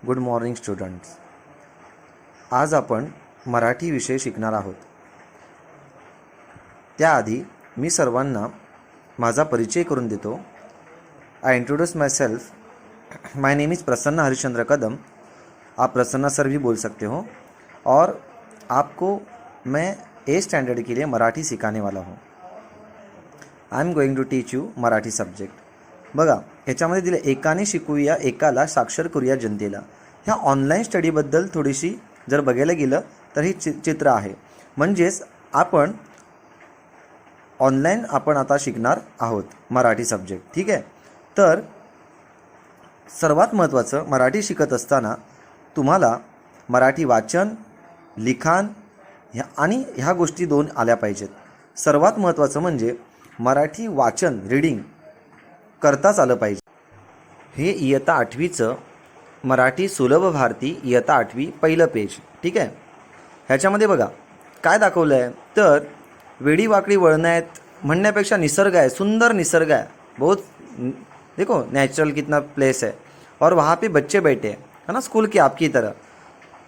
Good morning students. आज आपण मराठी विषय शिकणार आहोत. त्याआधी मी सर्वांना माझा परिचय करून देतो. I introduce myself. My name is Prasanna Harishchandra Kadam. आप प्रसन्ना सर भी बोल सकते हो. और आपको मैं ए स्टैंडर्ड के लिए मराठी सिखाने वाला हूँ. I am going to teach you Marathi subject. बघा, ह्याच्यामध्ये दिलं एकाने शिकूया एकाला, साक्षर करूया जनतेला. ह्या ऑनलाईन स्टडीबद्दल थोडीशी जर बघायला गेलं तर ही चित्र आहे. म्हणजेच ऑनलाईन आपण आता शिकणार आहोत मराठी सब्जेक्ट. ठीक आहे. तर सर्वात महत्त्वाचं, मराठी शिकत असताना तुम्हाला मराठी वाचन, लिखाण आणि ह्या गोष्टी दोन आल्या पाहिजेत. सर्वात महत्त्वाचं म्हणजे मराठी वाचन, रीडिंग करताच आलं पाहिजे. हे इयत्ता 8वीचं मराठी सुलभ भारती इयत्ता 8वी पहिलं पेज. ठीक आहे. ह्याच्यामध्ये बघा काय दाखवलं आहे. तर वेडी वाकडी वळणं आहेत म्हणण्यापेक्षा निसर्ग आहे, सुंदर निसर्ग आहे. बहुत देखो नेचुरल कितना प्लेस है और वहाँ पे बच्चे बैठे हैं, है ना, स्कूल की आपकी तरह.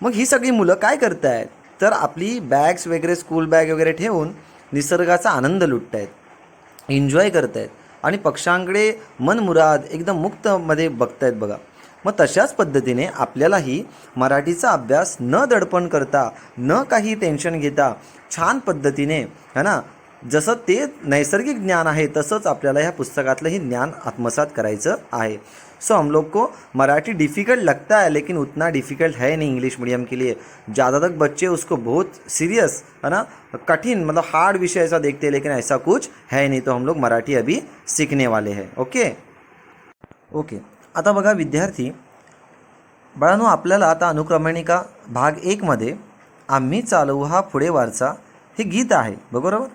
मग ही सगळी मुलं काय करत आहेत, तर आपली बॅग्स वगैरे, स्कूल बॅग वगैरे ठेवून निसर्गाचा आनंद लुटत आहेत, एन्जॉय करत आहेत आणि पक्ष्यांकडे मनमुराद एकदम मुक्तमध्ये बघतायत. बघा, मग तशाच पद्धतीने आपल्यालाही मराठीचा अभ्यास न दडपण करता, न काही टेन्शन घेता, छान पद्धतीने, है ना, जसं ते नैसर्गिक ज्ञान आहे तसंच आपल्याला ह्या पुस्तकातलंही ज्ञान आत्मसात करायचं आहे. सो हम लोग को मराठी डिफ़िकल्ट लगता है लेकिन उतना डिफ़िकल्ट है नहीं इंग्लिश मीडियम के लिए. ज़्यादातर बच्चे उसको बहुत सीरियस, है ना, कठिन मतलब हार्ड विषय ऐसा देखते हैं, लेकिन ऐसा कुछ है नहीं. तो हम लोग मराठी अभी सीखने वाले हैं. ओके. आता बघा विद्यार्थी बाळांनो, आपल्याला आता अनुक्रमणिका भाग 1 मध्ये आम्ही चालवू हा पुढे वारसा हे गीत आहे. बरोबर.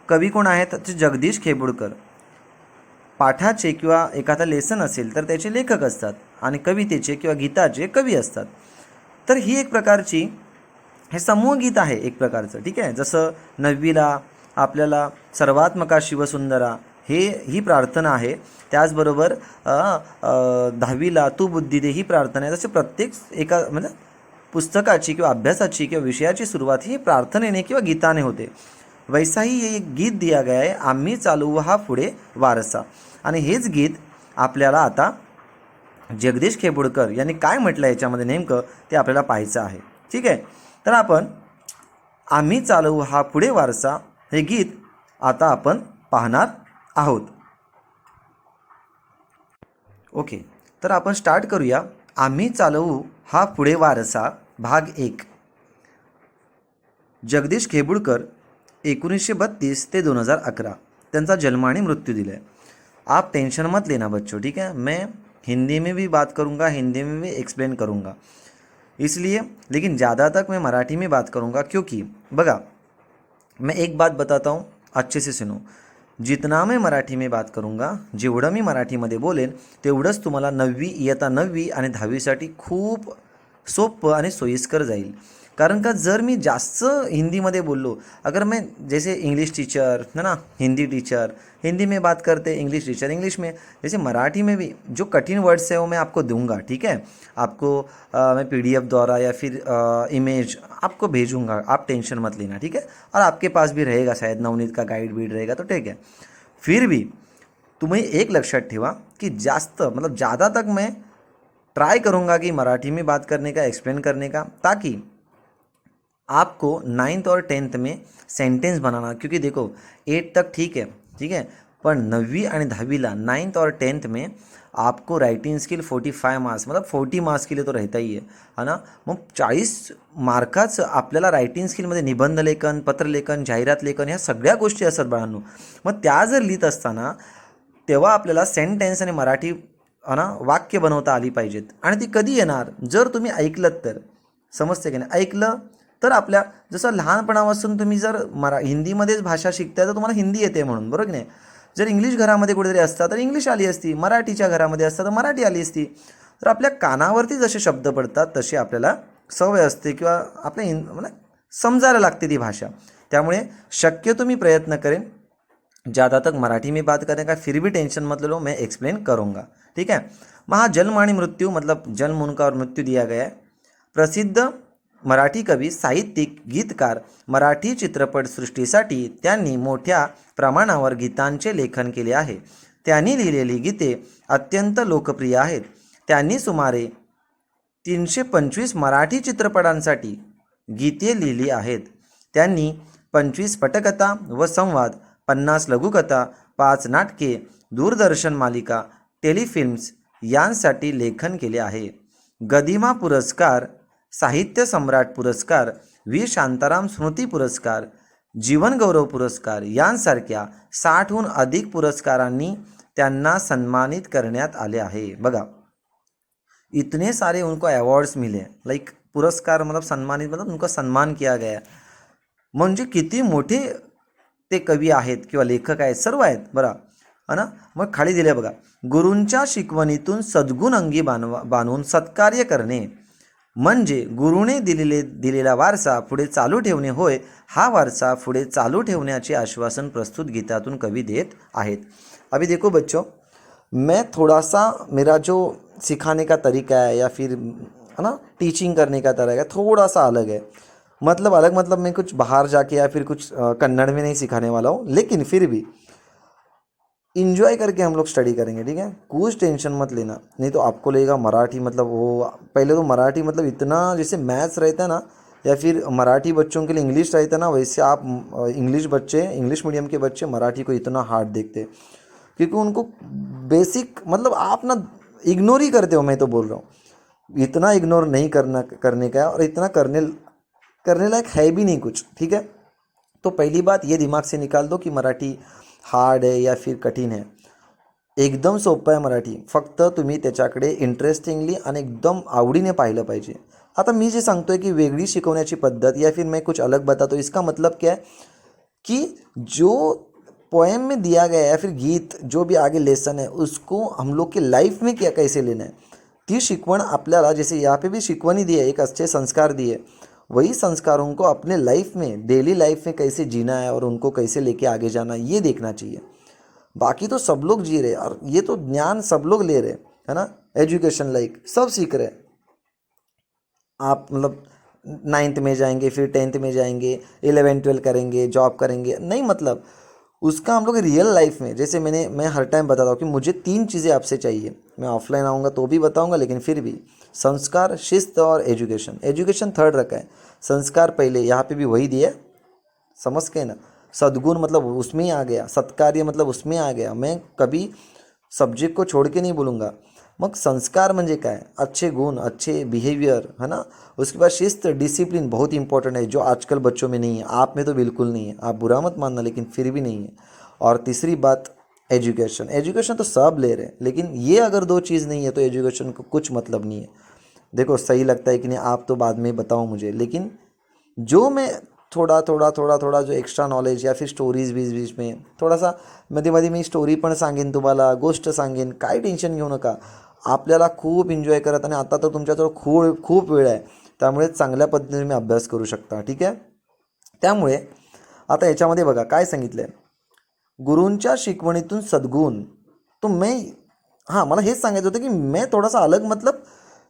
कवी कोण आहेत, तर जगदीश खेबुडकर. पाठाचे किंवा एखादा लेसन असेल तर त्याचे लेखक असतात आणि कवितेचे किंवा गीताचे कवी असतात. तर ही एक प्रकारची हे समूह गीत आहे एक प्रकारचं. ठीक आहे. जसं 9वीला आपल्याला सर्वात्मका शिवसुंदरा ही प्रार्थना आहे. त्याचबरोबर 10वीला तू बुद्धी दे ही प्रार्थना आहे. जसे प्रत्येक एका म्हणजे पुस्तकाची किंवा अभ्यासाची किंवा विषयाची सुरुवात ही प्रार्थनेने किंवा गीताने होते. वैसाही हे एक गीत दिया गया आहे, आम्ही चालवू हा पुढे वारसा. आणि हेच गीत आपल्याला आता जगदीश खेबुडकर यांनी काय म्हटलं याच्यामध्ये नेमकं ते आपल्याला पाहायचं आहे. ठीक आहे. तर आपण आम्ही चालवू हा पुढे वारसा हे गीत आता आपण पाहणार आहोत. ओके. तर आपण स्टार्ट करूया. आम्ही चालवू हा पुढे वारसा भाग 1. जगदीश खेबुडकर 1932 ते 2011 त्यांचा जन्म आणि मृत्यू दिला है. आप टेंशन मत लेना बच्चों. ठीक है. मैं हिंदी में भी बात करूँगा, हिंदी में भी एक्सप्लेन करूँगा, इसलिए लेकिन ज़्यादा तक मैं मराठी में बात करूँगा. क्योंकि बघा, मैं एक बात बताता हूँ, अच्छे से सुनो. जितना मैं मराठी में बात करूँगा, जेवढं मी मराठीमध्ये बोलेन तेवढंच तुम्हाला 9वी इयत्ता 9वी आणि 10वीसाठी खूप सोपं आणि सोयीस्कर जाईल. कारण का जर मी जास्त हिंदीमध्ये बोललो, अगर मैं जैसे इंग्लिश टीचर, है ना, हिंदी टीचर हिंदी में बात करते, इंग्लिश टीचर इंग्लिश में, जैसे मराठी में भी जो कठिन वर्ड्स है वो मैं आपको दूंगा. ठीक है. आपको मैं PDF द्वारा या फिर इमेज आपको भेजूंगा. आप टेंशन मत लेना. ठीक है. और आपके पास भी रहेगा शायद नवनीत का गाइड बीड रहेगा, तो ठीक है. फिर भी तुम्हें एक लक्षात ठेवा कि जास्त मतलब ज़्यादा तक मैं ट्राई करूँगा कि मराठी में बात करने का, एक्सप्लेन करने का, ताकि आपको 9th और 10th में सेंटेंस बनाना. क्योंकि देखो 8 तक ठीक है, पर 9वीं आणि 10वीला 9th और 10th में आपको राइटिंग स्किल 45 मार्क्स मतलब 40 मार्क्स के लिए तो रहता ही है ना. मग 40 मार्काचं आपल्याला रायटिंग स्किलमध्ये निबंध लेखन, पत्रलेखन, जाहिरात लेखन ह्या सगळ्या गोष्टी असतात बाळांनो. मग त्या जर लिहित असताना तेव्हा आपल्याला सेंटेन्स आणि मराठी वाक्य बनवता आली पाहिजेत. आणि ती कधी येणार, जर तुम्ही ऐकलं तर. समजते की नाही. ऐकलं तर आपल्या जसं लहानपणापासून तुम्ही जर हिंदीमध्येच भाषा शिकताय तर तुम्हाला हिंदी येते म्हणून, बरोबर की नाही. जर इंग्लिश घरामध्ये कुठेतरी असता तर इंग्लिश आली असती, मराठीच्या घरामध्ये असता तर मराठी आली असती. तर आपल्या कानावरती जसे शब्द पडतात तसे आपल्याला सवय असते किंवा आपल्या म्हणजे समजायला लागते ती भाषा. त्यामुळे शक्यतो मी प्रयत्न करेन ज़्यादा तक मराठी में बात करने का, फिर भी टेंशन मत लो, मैं एक्सप्लेन करूँगा, ठीक है। वहाँ जन्म आणि मृत्यू मतलब जन्म उनका और मृत्यू दिया गया है। प्रसिद्ध मराठी कवी, साहित्यिक, गीतकार, मराठी चित्रपटसृष्टीसाठी त्यांनी मोठ्या प्रमाणावर गीतांचे लेखन केले आहे. त्यांनी लिहिलेली गीते अत्यंत लोकप्रिय आहेत. त्यांनी सुमारे 325 मराठी चित्रपटांसाठी गीते लिहिली आहेत. त्यांनी 25 पटकथा व संवाद, 50 लघुकथा, 5 नाटके, दूरदर्शन मालिका, टेलिफिल्म्स यांसाठी लेखन केले आहे. गदिमा पुरस्कार, साहित्य सम्राट पुरस्कार, व्ही शांताराम स्मृती पुरस्कार, जीवन गौरव पुरस्कार यांसारख्या 60हून अधिक पुरस्कारांनी त्यांना सन्मानित करण्यात आले आहे. बघा, इतने सारे उनको अवॉर्ड्स मिले, लाइक पुरस्कार मतलब सम्मानित मतलब उनका सन्मान किया गया. म्हणजे किती मोठे ते कवी आहेत किंवा लेखक आहेत, सर्व आहेत बरं, है ना. मग खाली दिले बघा, गुरूंच्या शिकवणीतून सद्गुण अंगी बांधून सत्कार्य करणे म्हणजे गुरुने दिलेला वारसा पुढे चालू ठेवणे होय. हा वारसा पुढे चालू ठेवण्याचे आश्वासन प्रस्तुत गीतातून कवी देत आहेत. अभी देखो बच्चों, मैं थोड़ा सा मेरा जो सिखाने का तरीका है या फिर है ना टीचिंग करने का तरीका थोड़ा सा अलग है. मतलब मैं कुछ बाहर जाके या फिर कुछ कन्नड़ में नहीं सिखाने वाला हूँ, लेकिन फिर भी इंजॉय करके हम लोग स्टडी करेंगे, ठीक है. कुछ टेंशन मत लेना, नहीं तो आपको लगेगा मराठी मतलब वो, पहले तो मराठी मतलब इतना जैसे मैथ्स रहता है ना, या फिर मराठी बच्चों के लिए इंग्लिश रहता है ना, वैसे आप इंग्लिश मीडियम के बच्चे मराठी को इतना हार्ड देखते हैं, क्योंकि उनको बेसिक मतलब आप ना इग्नोर ही करते हो. मैं तो बोल रहा हूँ, इतना इग्नोर नहीं करने का है, और इतना करने लायक है भी नहीं कुछ, ठीक है. तो पहली बात ये दिमाग से निकाल दो कि मराठी हार्ड आहे या फिर कठीण आहे. एकदम सोपं आहे मराठी, फक्त तुम्ही त्याच्याकडे इंटरेस्टिंगली आणि एकदम आवडीने पाहिलं पाहिजे. आता मी जे सांगतोय की वेगळी शिकवण्याची पद्धत या फिर मैं कुछ अलग बताता हूँ, इसका मतलब क्या है कि जो पोएम में दिया गया है या फिर गीत जो भी आगे लेसन है उसको हम लोग के लाइफ में क्या कैसे लेना है, ती शिकवण आपल्याला, जैसे यहाँ पे भी शिकवणी दी है, एक अच्छे संस्कार दिए, वही संस्कारों को अपने लाइफ में डेली लाइफ में कैसे जीना है और उनको कैसे लेके आगे जाना है, ये देखना चाहिए. बाकी तो सब लोग जी रहे और ये तो ज्ञान सब लोग ले रहे, है ना. एजुकेशन लाइक सब सीख रहे. आप मतलब 9th में जाएंगे, फिर 10th में जाएंगे, 11-12 करेंगे, जॉब करेंगे, नहीं मतलब उसका हम लोग रियल लाइफ में, जैसे मैं हर टाइम बताता हूँ कि मुझे 3 चीज़ें आपसे चाहिए. मैं ऑफलाइन आऊँगा तो भी बताऊँगा, लेकिन फिर भी संस्कार, शिस्त और एजुकेशन थर्ड रखा है, संस्कार पहले. यहाँ पे भी वही दिया, समझ के ना. सद्गुण मतलब उसमें ही आ गया, सत्कार्य मतलब उसमें आ गया. मैं कभी सब्जेक्ट को छोड़ के नहीं बोलूँगा. मग संस्कार म्हणजे काय, अच्छे गुण, अच्छे बिहेवियर, है ना. उसके बाद शिस्त, डिसिप्लिन बहुत इंपॉर्टेंट है, जो आजकल बच्चों में नहीं है. आप में तो बिल्कुल नहीं है, आप बुरा मत मानना, लेकिन फिर भी नहीं है. और तीसरी बात एजुकेशन तो सब ले रहे हैं, लेकिन ये अगर 2 चीज़ नहीं है तो एजुकेशन को कुछ मतलब नहीं है. देखो सही लगता है कि नहीं, आप तो बाद में बताओ मुझे, लेकिन जो मैं थोड़ा जो एक्स्ट्रा नॉलेज या फिर स्टोरीज बीच में थोडासा मध्ये मी स्टोरी पण सांगेन तुम्हाला, गोष्ट सांगेन, काय टेन्शन घेऊ नका. आपल्याला खूप एन्जॉय करत, आणि आता तर तुमच्याजवळ खूप वेळ आहे, त्यामुळे चांगल्या पद्धतीने तुम्ही अभ्यास करू शकता, ठीक आहे. त्यामुळे आता याच्यामध्ये बघा काय सांगितलं आहे, गुरूंच्या शिकवणीतून सद्गुण. तो मला हेच सांगायचं होतं की मैं थोड़ा सा अलग मतलब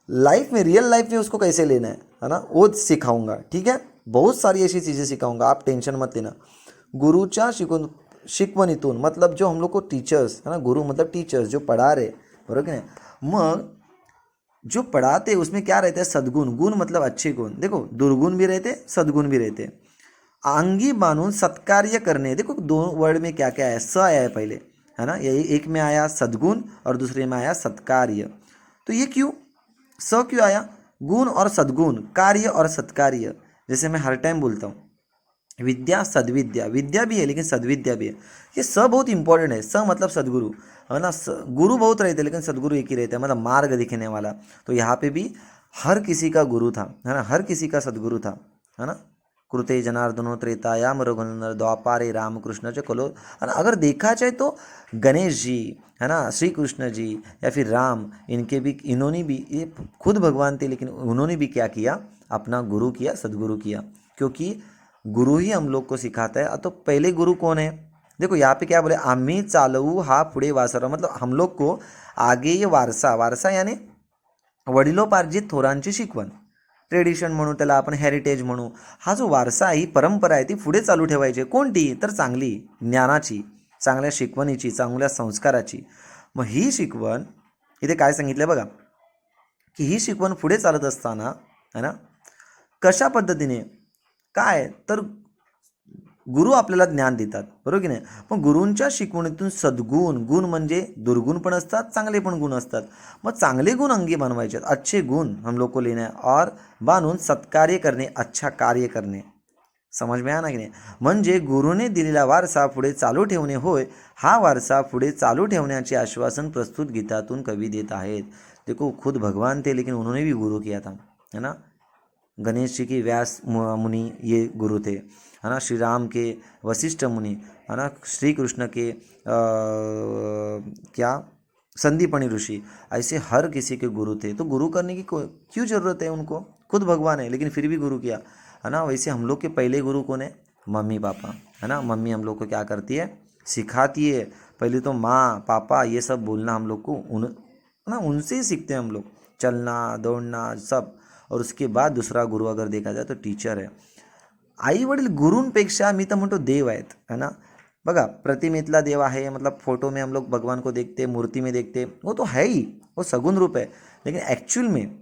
लाइफ में, रियल लाइफ में उसको कैसे लेना है ना, वो सिखाऊंगा, ठीक है. बहुत सारी ऐसी चीज़ें सिखाऊंगा, आप टेंशन मत लेना. गुरुच्या शिकवणीतून मतलब जो हम लोग को टीचर्स है ना, गुरु मतलब टीचर्स जो पढ़ा रहे, बरोबर की नाही. मग जो पढ़ाते उसमें क्या रहता है, सद्गुण. गुण मतलब अच्छे गुण. देखो दुर्गुण भी रहते, सद्गुण भी रहते. अंगी बांधून सत्कार्य करने, देखो 2 वर्ड में क्या क्या है, स आया है पहले, है ना. यही एक में आया सद्गुण और दूसरे में आया सत्कार्य. तो ये क्यों स क्यों आया, गुण और सद्गुण, कार्य और सत्कार्य. जैसे मैं हर टाइम बोलता हूँ, विद्या सद्विद्या, विद्या भी है लेकिन सद्विद्या भी है. ये स बहुत इंपॉर्टेंट है. स मतलब सद्गुरु, है ना. गुरु बहुत रहते लेकिन सद्गुरु एक ही रहता है, मतलब मार्ग दिखने वाला. तो यहाँ पे भी हर किसी का गुरु था, है ना, हर किसी का सद्गुरु था, है ना. कृते जनार्दनो त्रेतायाम रघुनंदन द्वापारे रामकृष्ण च कलो. अगर देखा जाए तो गणेश जी, है ना, श्री कृष्ण जी या फिर राम, इन्होंने भी ये खुद भगवान थे, लेकिन उन्होंने भी क्या किया, अपना गुरु किया, सदगुरु किया. क्योंकि गुरु ही हम लोग को सिखाता है. तो पहले गुरु कौन है, देखो यहाँ पे क्या बोले, आम्ही चालवू हा पुढे वारसा, मतलब हम लोग को आगे ये वारसा, वारसा यानी वडिलोपार्जित थोरांची शिकवण, ट्रेडिशन म्हणू त्याला आपण, हेरिटेज म्हणू, हा जो वारसा आहे, ही परंपरा आहे, ती पुढे चालू ठेवायची. कोणती तर चांगली ज्ञानाची, चांगल्या शिकवणीची, चांगल्या संस्काराची. मग ही शिकवण इथे काय सांगितलं बघा, की ही शिकवण पुढे चालत असताना है ना, कशा पद्धतीने, काय तर गुरु आपल्याला ज्ञान देतात, बरोबर की नाही. पण गुरूंच्या शिकवणीतून सद्गुण, गुण म्हणजे दुर्गुण पण असतात, चांगले पण गुण असतात. मग चांगले गुण अंगी बनवायचे, अच्छे गुण हम लोग को लेना है, और बांधून सत्कार्य करणे, अच्छा कार्य करणे. समज में आया ना की नाही. म्हणजे गुरुने दिलेला वारसा पुढे चालू ठेवणे होय. हा वारसा पुढे चालू ठेवण्याचे आश्वासन प्रस्तुत गीतातून कवी देत आहेत. देखो खुद भगवान थे लेकिन उन्होंने भी गुरु किया था, है ना. गणेश जी के व्यास मुनि ये गुरु थे, है ना. श्री राम के वशिष्ठ मुनि, है ना. श्री कृष्ण के क्या संदीपनी ऋषि, ऐसे हर किसी के गुरु थे. तो गुरु करने की क्यों ज़रूरत है उनको, खुद भगवान है लेकिन फिर भी गुरु किया, है ना. वैसे हम लोग के पहले गुरु कौन है, मम्मी पापा, है ना. मम्मी हम लोग को क्या करती है, सिखाती है. पहले तो माँ पापा ये सब बोलना हम लोग को है ना, उनसे ही सीखते हैं हम लोग, चलना दौड़ना सब. और उसके बाद दूसरा गुरु अगर देखा जाए तो टीचर है. आई वडील गुरूंपेक्षा मी तर म्हणतो देव आहेत, है ना. बघा प्रतिमेतला देव आहे, मतलब फोटो में हम लोग भगवान को देखते, मूर्ति में देखते, वो तो है ही, वो सगुण रूप है. लेकिन एक्चुअल में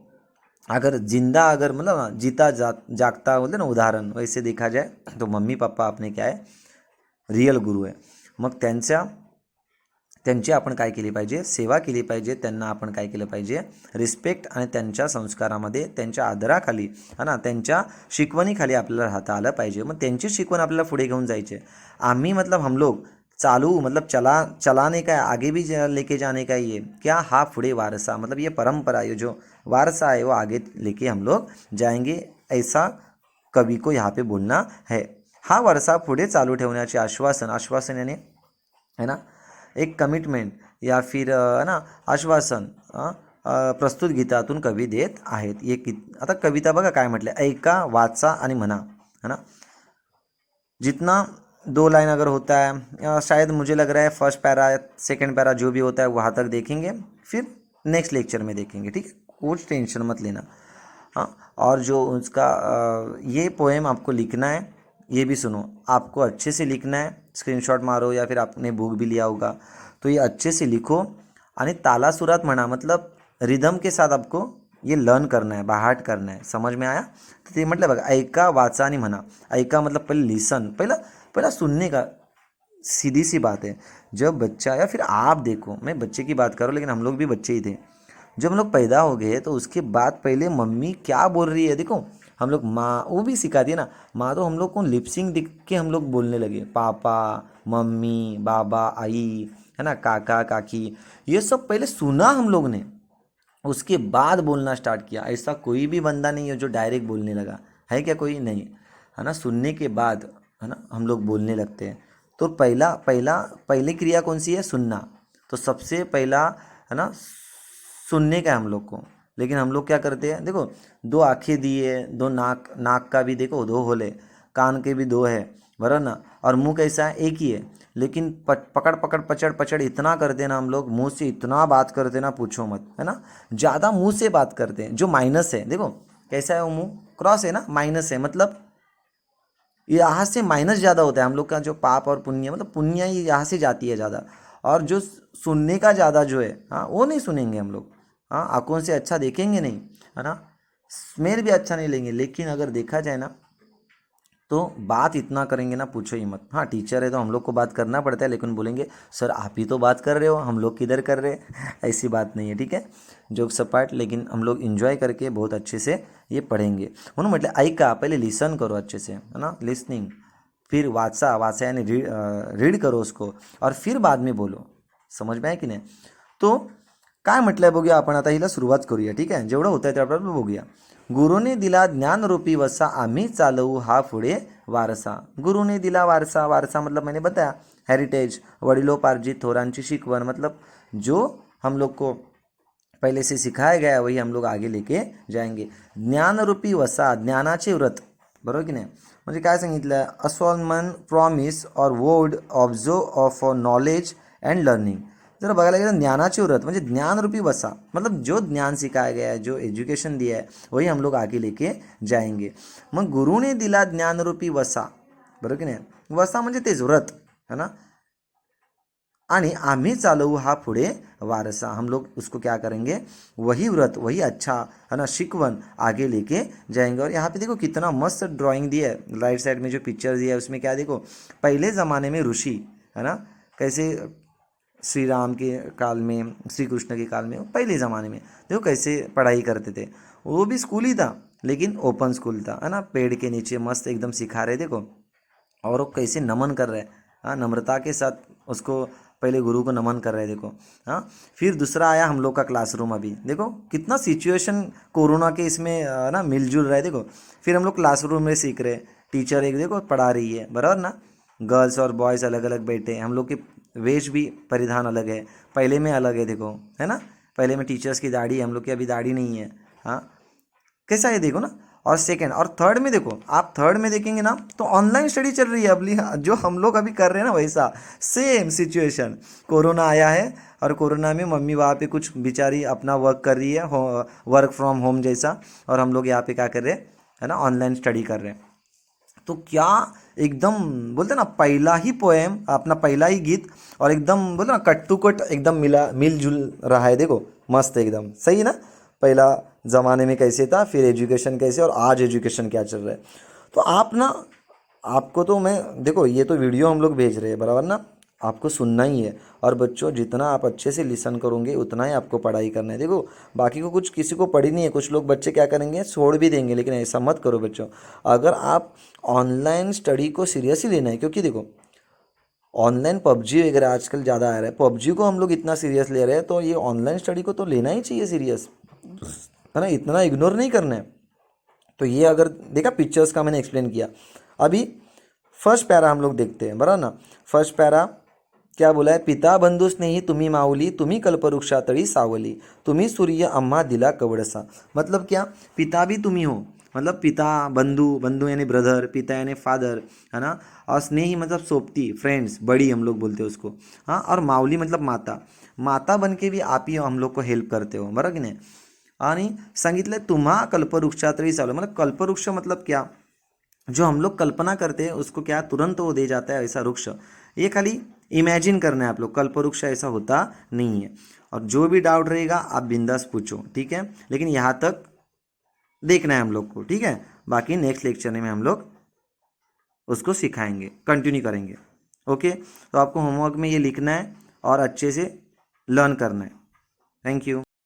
अगर जिंदा, अगर मतलब ना जीता जागता बोलते ना उदाहरण, वैसे देखा जाए तो मम्मी पापा अपने क्या है, रियल गुरु आहे. मग त्यांची आपण काय केली पाहिजे, सेवा केली पाहिजे. त्यांना आपण काय केलं पाहिजे, रिस्पेक्ट, आणि त्यांच्या संस्कारामध्ये, त्यांच्या आदराखाली, है ना, त्यांच्या शिकवणीखाली आपल्याला राहता आलं पाहिजे. मग त्यांची शिकवण आपल्याला पुढे घेऊन जायचे. आम्ही मतलब हम लोग चालू, मतलब चलाने का, आगे भी लेके जाने का ये क्या, हा पुढे वारसा, मतलब ये परंपरा, ये जो वारसा है वो आगे लेके हम लोग जाएंगे, ऐसा कवि को यहाँ पे बोलना है. हा वारसा पुढे चालू ठेवण्याचे आश्वासन, आश्वासन यानी है ना एक कमिटमेंट, या फिर है ना आश्वासन प्रस्तुत गीतातून कवी देत आहेत. आता कविता बघा काय म्हटलं, ऐका वाचा आणि म्हणा, है ना. जितना 2 लाइन अगर होता है, शायद मुझे लग रहा है फर्स्ट पैरा सेकंड पैरा जो भी होता है वहाँ तक देखेंगे, फिर नेक्स्ट लेक्चर में देखेंगे, ठीक है. कुछ टेंशन मत लेना. हाँ, और जो उसका ये पोएम आपको लिखना है, ये भी सुनो, आपको अच्छे से लिखना है. स्क्रीनशॉट मारो या फिर आपने बुक भी लिया होगा तो ये अच्छे से लिखो, आणि तालासुरात म्हणा, मतलब रिदम के साथ आपको ये लर्न करना है, बाहाट करना है. समझ में आया. तर ते म्हटलं बघा, ऐका वाचा आणि म्हणा. ऐका मतलब पहले लिसन, पहला सुनने का. सीधी सी बात है, जब बच्चा, या फिर आप देखो, मैं बच्चे की बात कर रहा हूँ लेकिन हम लोग भी बच्चे ही थे. जब हम लोग पैदा हो गए तो उसके बाद पहले मम्मी क्या बोल रही है, देखो हम लोग, माँ वो भी सिखाती है ना. माँ तो हम लोग को लिपसिंग दिख के हम लोग बोलने लगे, पापा मम्मी बाबा आई, है ना, काका काकी, ये सब पहले सुना हम लोग ने, उसके बाद बोलना स्टार्ट किया. ऐसा कोई भी बंदा नहीं है जो डायरेक्ट बोलने लगा है, क्या कोई नहीं, है ना. सुनने के बाद, है ना, हम लोग बोलने लगते हैं. तो पहली क्रिया कौन सी है, सुनना. तो सबसे पहला, है ना, सुनने का है हम लोग को. लेकिन हम लोग क्या करते हैं, देखो 2 आँखें दिए, 2 नाक का भी देखो 2 होले, कान के भी 2 है, बराबर ना. और मुंह कैसा है, एक ही है. लेकिन पकड़ पकड़ पचड़ इतना करते ना हम लोग, मुंह से इतना बात करते ना, पूछो मत, है ना. ज़्यादा मुंह से बात करते हैं, जो माइनस है. देखो कैसा है वो मुंह, क्रॉस है ना, माइनस है, मतलब यहाँ से माइनस ज़्यादा होता है हम लोग का. जो पाप और पुण्य, मतलब पुण्य ही यहाँ से जाती है ज़्यादा. और जो सुनने का ज़्यादा जो है, हाँ, वो नहीं सुनेंगे हम लोग. हाँ, आँखों से अच्छा देखेंगे नहीं, है ना, स्मेल भी अच्छा नहीं लेंगे. लेकिन अगर देखा जाए ना तो बात इतना करेंगे ना, पूछो ही मत. हाँ, टीचर है तो हम लोग को बात करना पड़ता है, लेकिन बोलेंगे सर आप ही तो बात कर रहे हो, हम लोग किधर कर रहे हैं. ऐसी बात नहीं है, ठीक है. जोक सपाट, लेकिन हम लोग इन्जॉय करके बहुत अच्छे से ये पढ़ेंगे. म्हणून म्हटलं ऐका, पहले लिसन करो अच्छे से, है ना, लिसनिंग. फिर वाचा यानी रीड करो उसको, और फिर बाद में बोलो. समझ में आहे की नाही. तो काय म्हटलंय बघूया आपण आता, हिला सुरुवात करूया, ठीक आहे. जेवढं होतं तेवढं आपण बघूया. गुरुने दिला ज्ञानरूपी वसा, आम्ही चालवू हा पुढे वारसा. गुरुने दिला वारसा, वारसा मतलब मैंने बताया हेरिटेज, वडिलोपार्जित थोरांची शिकवण, मतलब जो हम लोग को पहले से सिखाया गया वही हम लोग आगे लेके जाएंगे. ज्ञानरूपी वसा, ज्ञानाचे व्रत, बरोबर की नाही. म्हणजे काय सांगितलं आहे, असॉलमन प्रॉमिस और word observe of knowledge end learning. जर बघायला गेलं ज्ञानाची व्रत म्हणजे ज्ञानरूपी वसा, मतलब जो ज्ञान सिखाया गया है, जो एजुकेशन दिया है, वही हम लोग आगे लेके जाएंगे. मग गुरुने दिला ज्ञानरूपी वसा, बरोबर की नाही. वसा म्हणजे तेच व्रत है ना. आणि आम्ही चालवू हा पुढे वारसा. हम लोग उसको क्या करेंगे, वही व्रत वही अच्छा है ना शिकवन आगे लेके जाएंगे. और यहाँ पे देखो कितना मस्त ड्राइंग दिया है, राइट साइड में जो पिक्चर दिया है उसमें क्या देखो, पहले ज़माने में ऋषि है ना, कैसे श्री राम के काल में, श्री कृष्ण के काल में, पहले ज़माने में देखो कैसे पढ़ाई करते थे. वो भी स्कूल ही था लेकिन ओपन स्कूल था है ना, पेड़ के नीचे मस्त एकदम सिखा रहे देखो. और वो कैसे नमन कर रहे हैं, हाँ नम्रता के साथ उसको पहले गुरु को नमन कर रहे हैं देखो. हाँ फिर दूसरा आया हम लोग का क्लासरूम. अभी देखो कितना सिचुएशन कोरोना के इसमें ना मिलजुल रहा है देखो. फिर हम लोग क्लासरूम में सीख रहे हैं, टीचर एक देखो पढ़ा रही है बराबर ना, गर्ल्स और बॉयज़ अलग अलग बैठे हैं, हम लोग के वेश भी परिधान अलग है, पहले में अलग है देखो है ना. पहले में टीचर्स की दाढ़ी है, हम लोग की अभी दाढ़ी नहीं है. हाँ कैसा है देखो ना. और सेकंड और थर्ड में देखो, आप थर्ड में देखेंगे ना तो ऑनलाइन स्टडी चल रही है अभी, जो हम लोग अभी कर रहे हैं ना वैसा सेम सिचुएशन. कोरोना आया है और कोरोना में मम्मी वहाँ पे कुछ बेचारी अपना वर्क कर रही है, वर्क फ्रॉम होम जैसा, और हम लोग यहाँ पे क्या कर रहे हैं है ना, ऑनलाइन स्टडी कर रहे हैं. तो क्या एकदम बोलते ना पहला ही पोएम अपना पहला ही गीत, और एकदम बोलते ना कट टू कट एकदम मिलजुल रहा है देखो, मस्त एकदम सही है ना. पहला ज़माने में कैसे था, फिर एजुकेशन कैसे, और आज एजुकेशन क्या चल रहा है. तो आप ना, आपको तो मैं देखो ये तो वीडियो हम लोग भेज रहे हैं बराबर ना, आपको सुनना ही है. और बच्चों जितना आप अच्छे से लिसन करोगे उतना ही आपको पढ़ाई करना है देखो. बाकी को कुछ किसी को पढ़ी नहीं है, कुछ लोग बच्चे क्या करेंगे छोड़ भी देंगे, लेकिन ऐसा मत करो बच्चों. अगर आप ऑनलाइन स्टडी को सीरियसली लेना है, क्योंकि देखो ऑनलाइन पबजी वगैरह आजकल ज़्यादा आ रहा है, पबजी को हम लोग इतना सीरियस ले रहे हैं, तो ये ऑनलाइन स्टडी को तो लेना ही चाहिए सीरियस है ना, इतना इग्नोर नहीं करना है. तो ये अगर देखा पिक्चर्स का मैंने एक्सप्लेन किया. अभी फर्स्ट पैरा हम लोग देखते हैं बराबर ना. फर्स्ट पैरा क्या बोला है, पिता बंधू स्नेही तुम्ही माऊली, तुम्ही कल्पवृक्षातळी सावली, तुम्ही सूर्य आम्हा दिला कवडसा. मतलब क्या, पिता भी तुम्ही हो, मतलब पिता बंधु, बंधु यानी ब्रदर, पिता यानी फादर है ना, और स्नेही मतलब सोबती फ्रेंड्स, बड़ी हम लोग बोलते हैं उसको. हाँ और माऊली मतलब माता, माता बन के भी आप ही हम लोग को हेल्प करते हो बरं की नाही. आणि सांगितलं तुम्हा कल्पवृक्षातळी सावली, मतलब कल्पवृक्ष मतलब क्या, जो हम लोग कल्पना करते हैं उसको क्या तुरंत वो दे जाता है ऐसा वृक्ष. ये खाली इमेजिन करना है आप लोग, कल्पवृक्ष ऐसा होता नहीं है. और जो भी डाउट रहेगा आप बिंदास पूछो ठीक है, लेकिन यहाँ तक देखना है हम लोग को ठीक है. बाकी नेक्स्ट लेक्चर में हम लोग उसको सिखाएंगे, कंटिन्यू करेंगे. ओके तो आपको होमवर्क में ये लिखना है और अच्छे से लर्न करना है. Thank you.